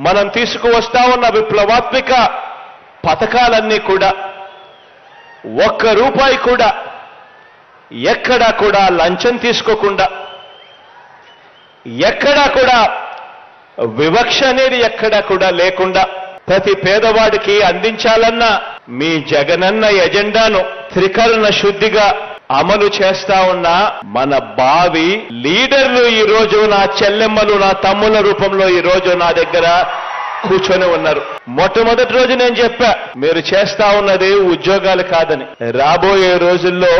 మనం తీసుకువస్తా ఉన్న విప్లవాత్మక పథకాలన్నీ కూడా ఒక్క రూపాయి కూడా ఎక్కడా కూడా లంచం తీసుకోకుండా, ఎక్కడా కూడా వివక్ష అనేది ఎక్కడా కూడా లేకుండా ప్రతి పేదవాడికి అందించాలన్న మీ జగనన్న ఎజెండాను త్రికరణ శుద్ధిగా అమలు చేస్తా ఉన్న మన భావి లీడర్లు ఈ రోజు నా చెల్లెమ్మలు, నా తమ్ముల రూపంలో ఈ రోజు నా దగ్గర కూర్చొని ఉన్నారు. మొట్టమొదటి రోజు నేను చెప్పా, మీరు చేస్తా ఉన్నది ఉద్యోగాలు కాదని, రాబోయే రోజుల్లో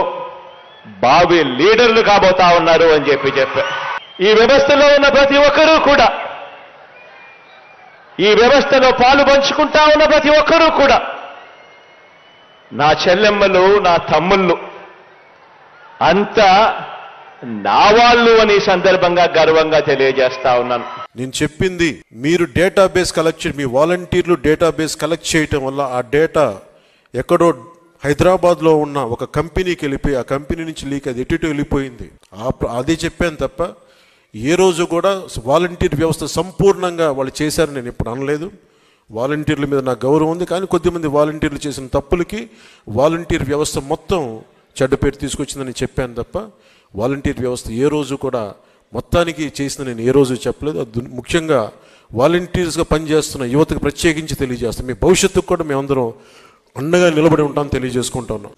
భావి లీడర్లు కాబోతా ఉన్నారు అని చెప్పా. ఈ వ్యవస్థలో ఉన్న ప్రతి ఒక్కరూ కూడా, ఈ వ్యవస్థలో పాలు పంచుకుంటా ఉన్న ప్రతి ఒక్కరూ కూడా నా చెల్లెమ్మలు, నా తమ్ముళ్ళు అంతా నా వాళ్ళు అని సందర్భంగా గర్వంగా తెలియజేస్తా ఉన్నాను. నేను చెప్పింది మీరు డేటాబేస్ కలెక్ట్ మీ వాలంటీర్లు డేటాబేస్ కలెక్ట్ చేయటం వల్ల ఆ డేటా ఎక్కడో హైదరాబాద్లో ఉన్న ఒక కంపెనీకి వెళ్ళిపోయి ఆ కంపెనీ నుంచి లీక్ అది ఎటు వెళ్ళిపోయింది. అదే చెప్పాను తప్ప ఏ రోజు కూడా వాలంటీర్ వ్యవస్థ సంపూర్ణంగా వాళ్ళు చేశారని నేను ఇప్పుడు అనలేదు. వాలంటీర్ల మీద నాకు గౌరవం ఉంది, కానీ కొద్దిమంది వాలంటీర్లు చేసిన తప్పులకి వాలంటీర్ వ్యవస్థ మొత్తం చెడ్డ పేరు తీసుకొచ్చిందని చెప్పాను తప్ప వాలంటీర్ వ్యవస్థ ఏ రోజు కూడా మొత్తానికి చేసిన నేను ఏ రోజు చెప్పలేదు. అది ముఖ్యంగా వాలంటీర్స్గా పనిచేస్తున్న యువతకు ప్రత్యేకించి తెలియజేస్తాను. మీ భవిష్యత్తుకు కూడా మేమందరం అండగా నిలబడి ఉంటామని తెలియజేసుకుంటున్నాం.